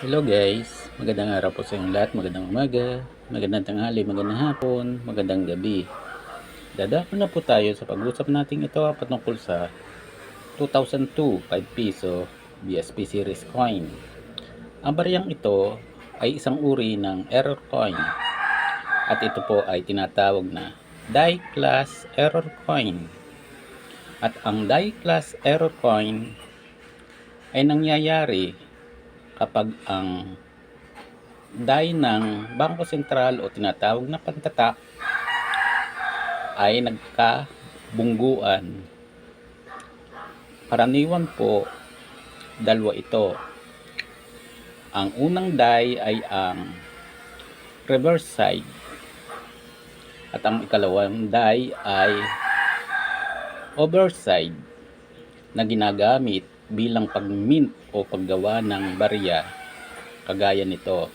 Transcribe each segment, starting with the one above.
Hello guys, magandang araw po sa inyong lahat, magandang umaga, magandang tanghali, magandang hapon, magandang gabi. Dadako na po tayo sa pag-usap natin ito patungkol sa 2002 5 piso BSP series coin. Ang bariyang ito ay isang uri ng error coin at ito po ay tinatawag na die class error coin. At ang die class error coin ay nangyayari kapag ang die ng Bangko Sentral o tinatawag na pantatak ay nagkabungguan. Karaniwan po, dalawa ito. Ang unang die ay ang reverse side at ang ikalawang die ay overside na ginagamit bilang pag-mint o paggawa ng barya kagaya nito.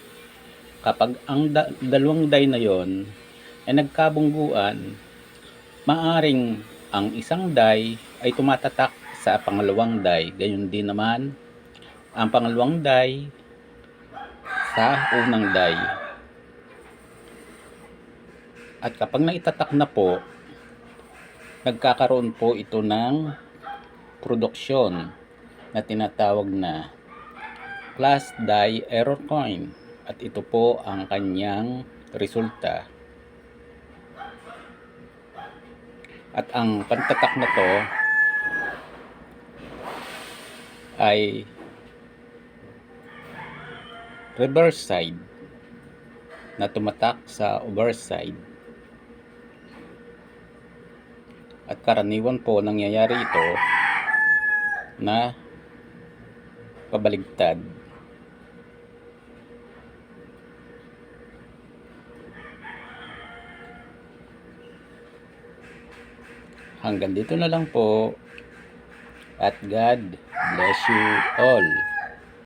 Kapag ang dalawang die na yon ay nagkabungguan, maaring ang isang die ay tumatatak sa pangalawang die, gayon din naman ang pangalawang die sa unang die. At kapag naitatak na po, nagkakaroon po ito ng produksyon na tinatawag na class die error coin at ito po ang kanyang resulta. At ang pantatak na to ay reverse side na tumatak sa overside. At karaniwan po nangyayari ito na pabaligtad. Hanggang dito na lang po at God bless you all.